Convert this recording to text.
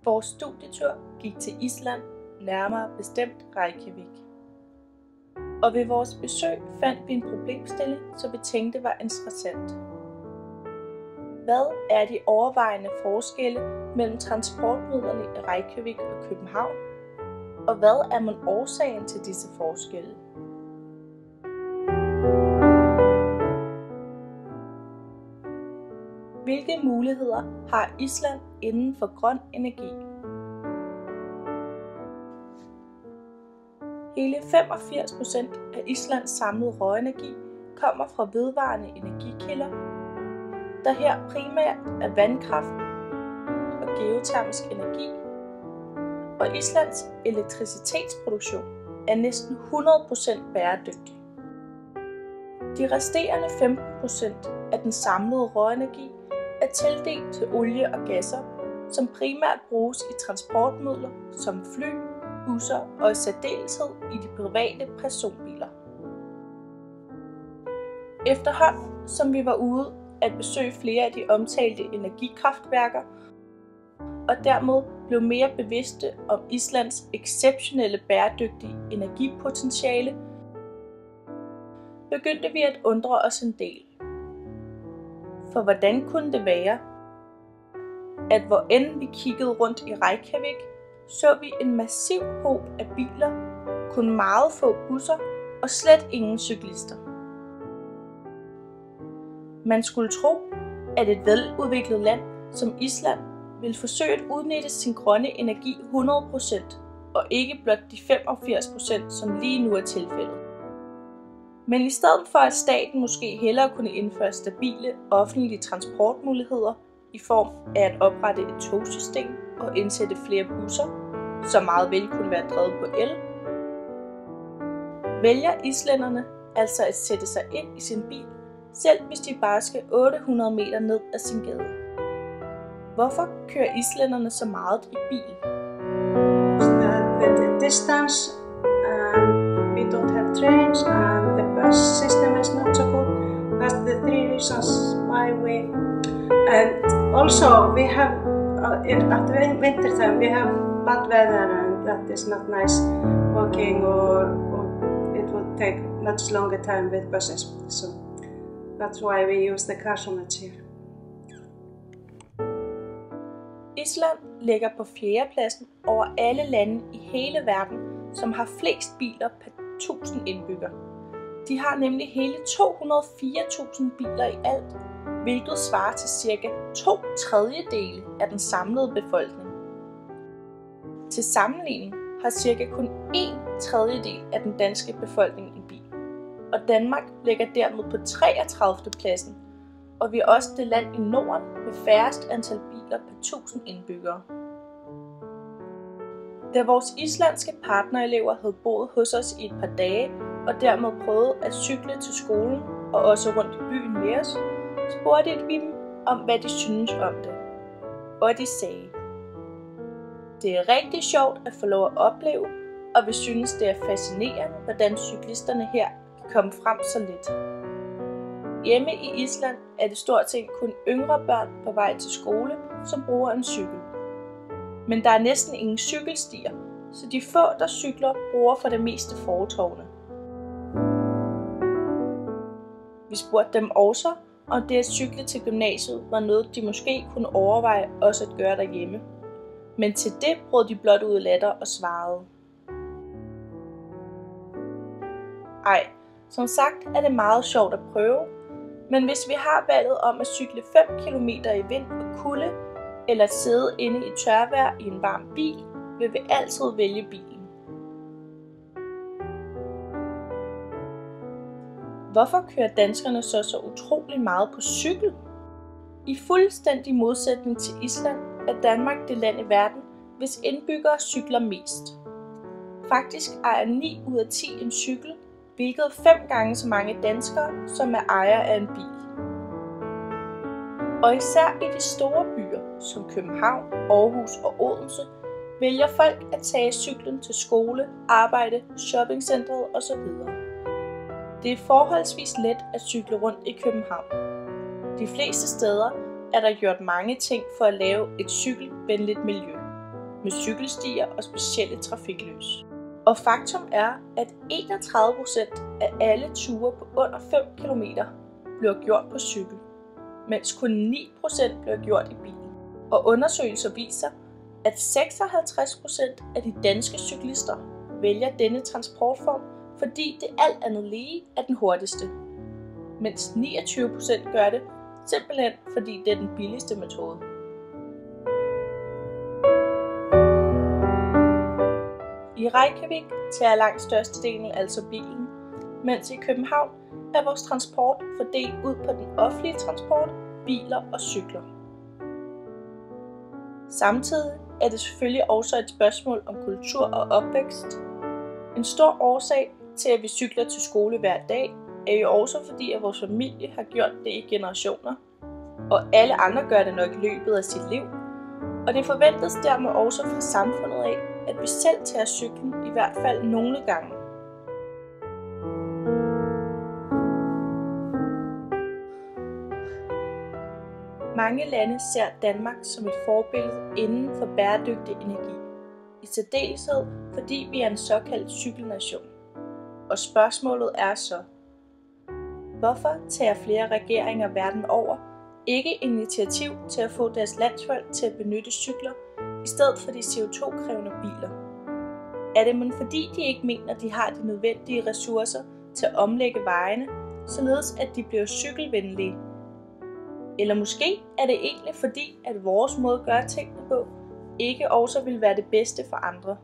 Vores studietur gik til Island, nærmere bestemt Reykjavik. Og ved vores besøg fandt vi en problemstilling, som vi tænkte var interessant. Hvad er de overvejende forskelle mellem transportmidlerne i Reykjavik og København? Og hvad er mon årsagen til disse forskelle? Hvilke muligheder har Island inden for grøn energi? Hele 85% af Islands samlede råenergi kommer fra vedvarende energikilder, der her primært er vandkraft og geotermisk energi, og Islands elektricitetsproduktion er næsten 100% bæredygtig. De resterende 15% af den samlede råenergi er tildelt til olie og gasser, som primært bruges i transportmidler som fly, busser og i særdeleshed i de private personbiler. Efterhånden som vi var ude at besøge flere af de omtalte energikraftværker, og dermed blev mere bevidste om Islands exceptionelle bæredygtige energipotentiale, begyndte vi at undre os en del. For hvordan kunne det være, at hvor end vi kiggede rundt i Reykjavik, så vi en massiv hob af biler, kun meget få busser og slet ingen cyklister. Man skulle tro, at et veludviklet land som Island ville forsøge at udnytte sin grønne energi 100% og ikke blot de 85%, som lige nu er tilfældet. Men i stedet for at staten måske hellere kunne indføre stabile offentlige transportmuligheder i form af at oprette et togsystem og indsætte flere busser, som meget vel kunne være drevet på el, vælger islænderne altså at sætte sig ind i sin bil, selv hvis de bare skal 800 meter ned ad sin gade. Hvorfor kører islænderne så meget i bil? The distance, we don't have trains, and the bus system is not so good. That's the three reasons why we. And also we have at winter time we have bad weather, and that is not nice walking, or it would take much longer time with buses. So that's why we use the car so much here. Island ligger på 4. pladsen over alle lande i hele verden, som har flest biler per 1000 indbyggere. De har nemlig hele 204.000 biler i alt, hvilket svarer til ca. 2/3 af den samlede befolkning. Til sammenligning har ca. kun 1/3 af den danske befolkning en bil, og Danmark ligger dermed på 33. pladsen, og vi er også det land i Norden med færrest antal biler per 1000 indbyggere. Da vores islandske partnerelever havde boet hos os i et par dage, og dermed prøvet at cykle til skolen og også rundt i byen med os, spurgte vi dem om, hvad de synes om det. Og de sagde: "Det er rigtig sjovt at få lov at opleve, og vi synes, det er fascinerende, hvordan cyklisterne her kan komme frem så let. Hjemme i Island er det stort set kun yngre børn på vej til skole, som bruger en cykel. Men der er næsten ingen cykelstier, så de få, der cykler, bruger for det meste fortovene." Vi spurgte dem også, om det at cykle til gymnasiet var noget, de måske kunne overveje også at gøre derhjemme. Men til det brød de blot ud i latter og svarede: "Ej, som sagt er det meget sjovt at prøve, men hvis vi har valget om at cykle 5 km i vind og kulde, eller at sidde inde i tørvejr i en varm bil, vil vi altid vælge bilen." Hvorfor kører danskerne så utrolig meget på cykel? I fuldstændig modsætning til Island er Danmark det land i verden, hvis indbyggere cykler mest. Faktisk ejer 9 ud af 10 en cykel, hvilket er 5 gange så mange danskere, som er ejer af en bil. Og især i de store byer, som København, Aarhus og Odense, vælger folk at tage cyklen til skole, arbejde, shoppingcentret osv. Det er forholdsvis let at cykle rundt i København. De fleste steder er der gjort mange ting for at lave et cykelvenligt miljø. med cykelstier og specielle trafiklys. Og faktum er, at 31% af alle ture på under 5 km bliver gjort på cykel, mens kun 9% bliver gjort i bil. Og undersøgelser viser, at 56% af de danske cyklister vælger denne transportform, fordi det alt andet lige er den hurtigste, mens 29% gør det simpelthen fordi det er den billigste metode. I Reykjavik tager langt størstedelen altså bilen, mens i København er vores transport fordelt ud på den offentlige transport, biler og cykler. Samtidig er det selvfølgelig også et spørgsmål om kultur og opvækst. En stor årsag til, at vi cykler til skole hver dag, er jo også fordi, at vores familie har gjort det i generationer, og alle andre gør det nok i løbet af sit liv. Og det forventes dermed også fra samfundet af, at vi selv tager cyklen i hvert fald nogle gange. Mange lande ser Danmark som et forbillede inden for bæredygtig energi, i særdeleshed fordi vi er en såkaldt cykelnation. Og spørgsmålet er så, hvorfor tager flere regeringer verden over ikke initiativ til at få deres landsfolk til at benytte cykler i stedet for de CO2-krævende biler? Er det mon fordi de ikke mener, at de har de nødvendige ressourcer til at omlægge vejene, således at de bliver cykelvenlige? Eller måske er det egentlig fordi, at vores måde at gøre tingene på ikke også vil være det bedste for andre?